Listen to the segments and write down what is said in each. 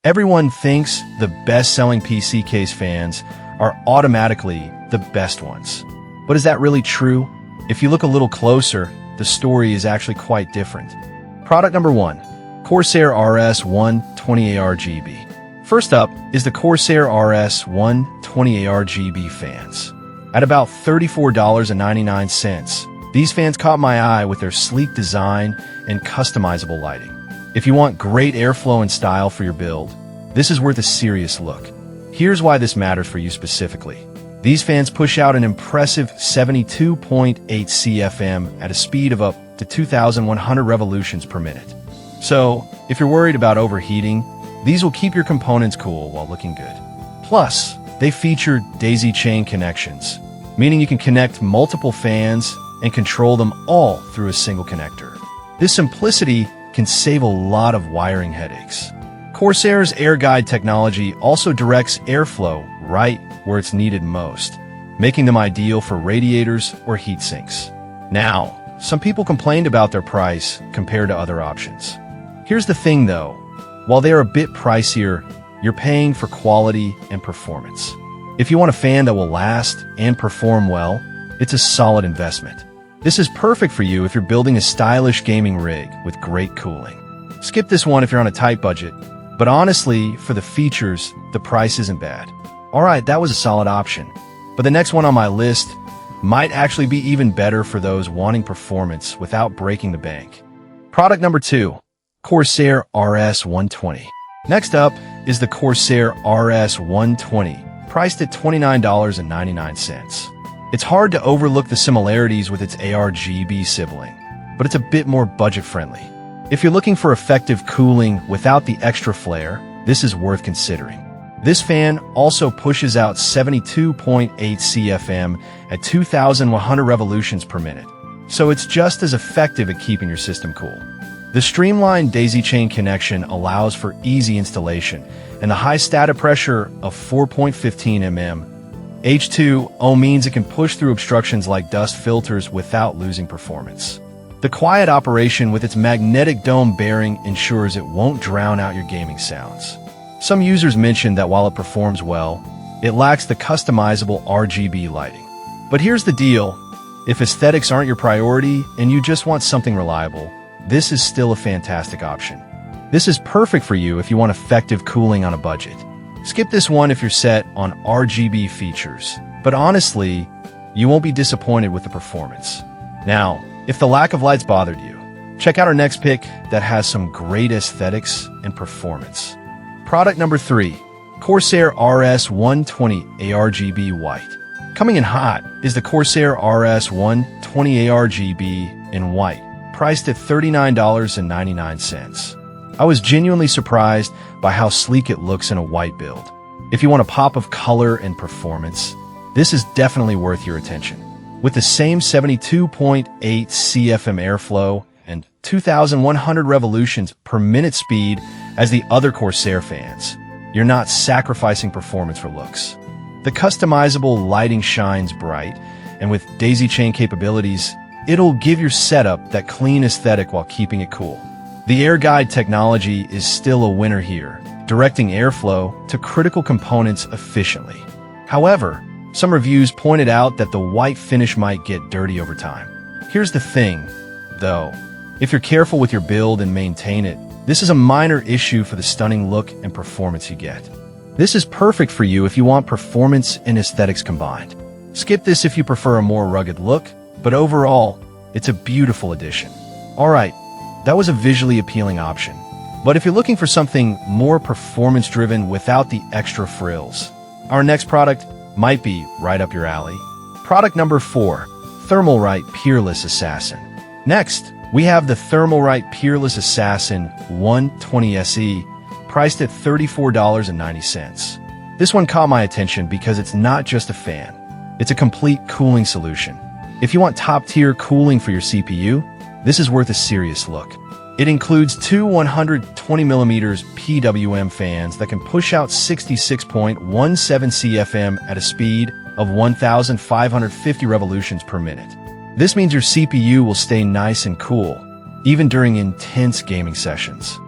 Everyone thinks the best-selling PC case fans are automatically the best ones. But is that really true? If you look a little closer, the story is actually quite different. Product number 1, Corsair RS 120 ARGB. First up is the Corsair RS 120 ARGB fans. At about $34.99, these fans caught my eye with their sleek design and customizable lighting. If you want great airflow and style for your build, this is worth a serious look. Here's why this matters for you specifically. These fans push out an impressive 72.8 CFM at a speed of up to 2,100 revolutions per minute. So, if you're worried about overheating, these will keep your components cool while looking good. Plus, they feature daisy chain connections, meaning you can connect multiple fans and control them all through a single connector. This simplicity can save a lot of wiring headaches. Corsair's Air Guide technology also directs airflow right where it's needed most, making them ideal for radiators or heat sinks. Now, some people complained about their price compared to other options. Here's the thing though, while they're a bit pricier, you're paying for quality and performance. If you want a fan that will last and perform well, it's a solid investment. This is perfect for you if you're building a stylish gaming rig with great cooling. Skip this one if you're on a tight budget, but honestly, for the features, the price isn't bad. Alright, that was a solid option, but the next one on my list might actually be even better for those wanting performance without breaking the bank. Product number 2, Corsair RS 120. Next up is the Corsair RS 120, priced at $29.99. It's hard to overlook the similarities with its ARGB sibling, but it's a bit more budget-friendly. If you're looking for effective cooling without the extra flair, this is worth considering. This fan also pushes out 72.8 CFM at 2,100 revolutions per minute, so it's just as effective at keeping your system cool. The streamlined daisy chain connection allows for easy installation, and the high static pressure of 4.15 mm H2O means it can push through obstructions like dust filters without losing performance. The quiet operation with its magnetic dome bearing ensures it won't drown out your gaming sounds. Some users mentioned that while it performs well, it lacks the customizable RGB lighting. But here's the deal, if aesthetics aren't your priority and you just want something reliable, this is still a fantastic option. This is perfect for you if you want effective cooling on a budget. Skip this one if you're set on RGB features, but honestly, you won't be disappointed with the performance. Now, if the lack of lights bothered you, check out our next pick that has some great aesthetics and performance. Product number 3, Corsair RS 120 ARGB White. Coming in hot is the Corsair RS 120 ARGB in white, priced at $39.99. I was genuinely surprised by how sleek it looks in a white build. If you want a pop of color and performance, this is definitely worth your attention. With the same 72.8 CFM airflow and 2,100 revolutions per minute speed as the other Corsair fans, you're not sacrificing performance for looks. The customizable lighting shines bright, and with daisy chain capabilities, it'll give your setup that clean aesthetic while keeping it cool. The Air Guide technology is still a winner here, directing airflow to critical components efficiently. However, some reviews pointed out that the white finish might get dirty over time. Here's the thing, though. If you're careful with your build and maintain it, this is a minor issue for the stunning look and performance you get. This is perfect for you if you want performance and aesthetics combined. Skip this if you prefer a more rugged look, but overall, it's a beautiful addition. Alright, that was a visually appealing option. But if you're looking for something more performance-driven without the extra frills, our next product might be right up your alley. Product number 4, Thermalright Peerless Assassin. Next, we have the Thermalright Peerless Assassin 120 SE, priced at $34.90. This one caught my attention because it's not just a fan, it's a complete cooling solution. If you want top-tier cooling for your CPU, this is worth a serious look. It includes two 120mm PWM fans that can push out 66.17 CFM at a speed of 1,550 revolutions per minute. This means your CPU will stay nice and cool, even during intense gaming sessions.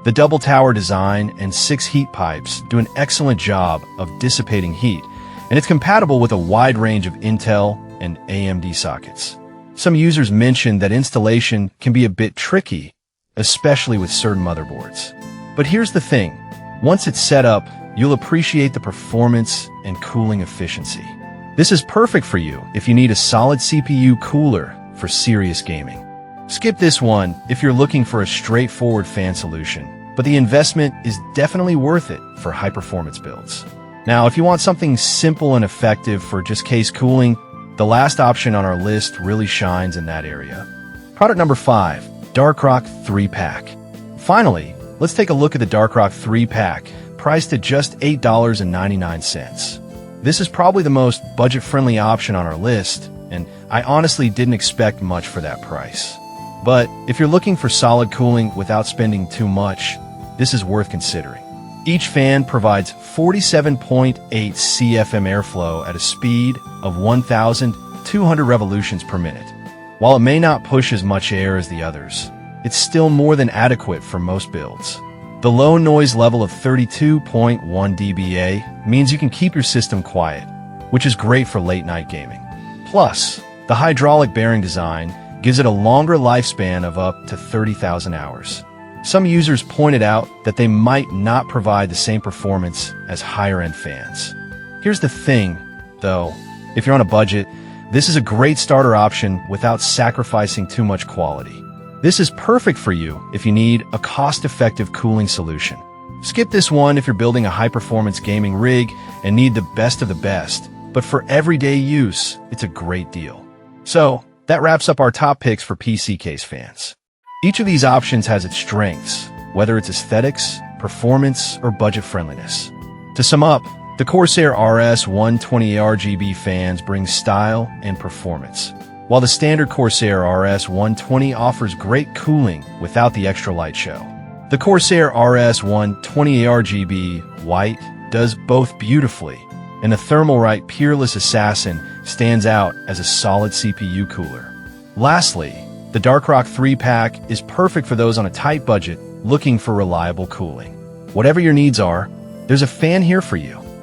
The double tower design and 6 heat pipes do an excellent job of dissipating heat, and it's compatible with a wide range of Intel and AMD sockets. Some users mentioned that installation can be a bit tricky, especially with certain motherboards. But here's the thing, once it's set up, you'll appreciate the performance and cooling efficiency. This is perfect for you if you need a solid CPU cooler for serious gaming. Skip this one if you're looking for a straightforward fan solution, but the investment is definitely worth it for high-performance builds. Now, if you want something simple and effective for just case cooling, the last option on our list really shines in that area. Product number 5, Darkrock 3-Pack. Finally, let's take a look at the Darkrock 3-Pack, priced at just $8.99. This is probably the most budget-friendly option on our list, and I honestly didn't expect much for that price. But if you're looking for solid cooling without spending too much, this is worth considering. Each fan provides 47.8 CFM airflow at a speed of 1,200 revolutions per minute. While it may not push as much air as the others, it's still more than adequate for most builds. The low noise level of 32.1 dBA means you can keep your system quiet, which is great for late-night gaming. Plus, the hydraulic bearing design gives it a longer lifespan of up to 30,000 hours. Some users pointed out that they might not provide the same performance as higher-end fans. Here's the thing, though. If you're on a budget, this is a great starter option without sacrificing too much quality. This is perfect for you if you need a cost-effective cooling solution. Skip this one if you're building a high-performance gaming rig and need the best of the best, but for everyday use, it's a great deal. So, that wraps up our top picks for PC case fans. Each of these options has its strengths, whether it's aesthetics, performance, or budget friendliness. To sum up, the Corsair RS 120rgb fans bring style and performance, while the standard Corsair RS 120 offers great cooling without the extra light show. The Corsair RS 120rgb White does both beautifully, and the Thermalright Peerless Assassin stands out as a solid CPU cooler. Lastly, the Darkrock 3-Pack is perfect for those on a tight budget looking for reliable cooling. Whatever your needs are, there's a fan here for you.